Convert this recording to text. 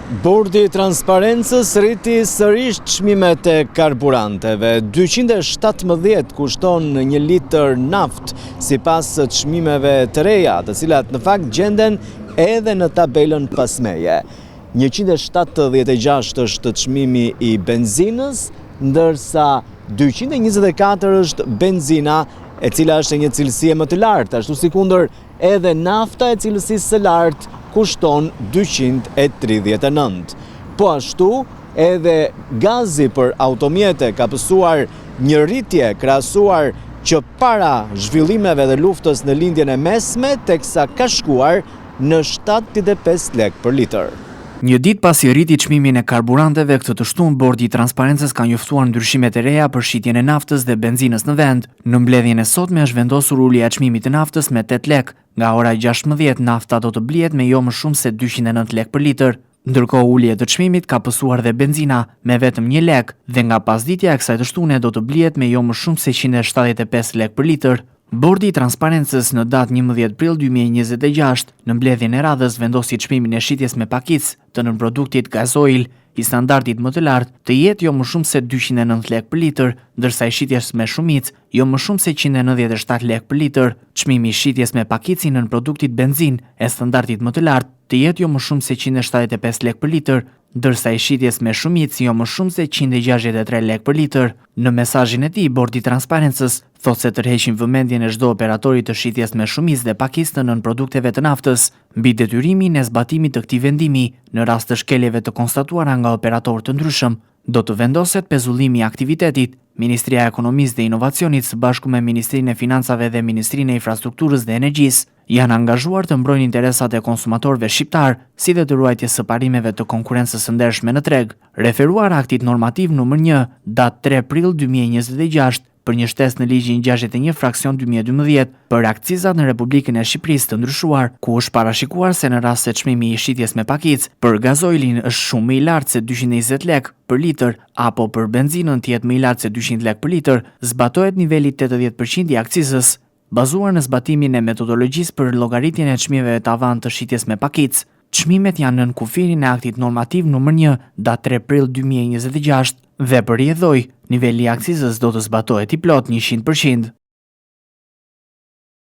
Bordi i transparencës rriti sërish çmimet e karburanteve. 217 kushton 1 litër naftë sipas çmimeve të reja, të cilat në fakt gjenden edhe në tabelën pasmeje. 176 është çmimi i benzinës, ndërsa 224 është benzina, e cila është e një cilësie më të lartë, ashtu sikundër edhe nafta e cilësisë së lartë kushton 239. Po ashtu, edhe gazi për automjete ka pësuar një rritje krahasuar që para zhvillimeve dhe luftës në lindjen e mesme, teksa ka shkuar në 75 lek për litër. Një ditë pasi rriti çmimin e karburanteve, këtë të shtunë Bordi i Transparencës ka njoftuar ndryshimet e reja për shitjen e naftës dhe benzinës në vend. Në mbledhjen e sotme është vendosur ulja e çmimit të naftës me 8 lek. Nga ora 16 nafta do të blihet me jo më shumë se 209 lek për litër. Ndërkohë ulja e çmimit ka pësuar dhe benzina me vetëm 1 lek dhe nga pasditja e kësaj të shtune do të blihet me jo më shumë se 175 lek për litër. Bordi i Transparencës në datë 11 prill 2026 në mbledhjen e radhës vendosi çmimin e shitjes me pakicë të nënproduktit gazoil i standardit më të lartë të jetë jo më shumë se 209 lek për litër, ndërsa i shitjes me shumicë jo më shumë se 197 lek për litër. Çmimi i shitjes me pakicë në produktit benzin e standardit më të lartë të jetë jo më shumë se 175 lek për litër, ndërsa i shitjes me shumicë jo më shumë se 163 lek për litër. Në mesazhin e tij, Bordi i Transparencës thotë se tërheqin vëmendjen e çdo operatori të shitjes me shumicë dhe pakicë në produkteve të naftës mbi detyrimin e zbatimit të këtij vendimi në rast të shkeljeve të konstatuara nga operatorë të ndryshëm. Do të vendoset pezullimi i aktivitetit. Ministria e Ekonomisë dhe Inovacionit së bashku me Ministrinë e Financave dhe Ministrinë e Infrastrukturës dhe Energjisë janë angazhuar të mbrojnë interesat e konsumatorëve shqiptar, si dhe të ruajtjes së parimeve të konkurrencës së ndershme në treg. Referuar aktit normativ numër 1, datë 3 prill 2026, për një shtesë në ligjin 61 fraksion 2012 për akcizat në Republikën e Shqipërisë të ndryshuar, ku është parashikuar se në rast se çmimi i shitjes me pakicë për gazoilin është shumë më i lartë se 220 lek për litër apo për benzinën të jetë më i lartë se 200 lek për litër, zbatohet niveli 80% i akcizës, bazuar në zbatimin e metodologjisë për llogaritjen e çmimeve tavan të shitjes me pakicë. Çmimet janë nën kufirin e aktit normativ numër 1, datë 3 prill 2026 dhe për rrjedhoj, niveli i akcizës do të zbatohet i plot 100%.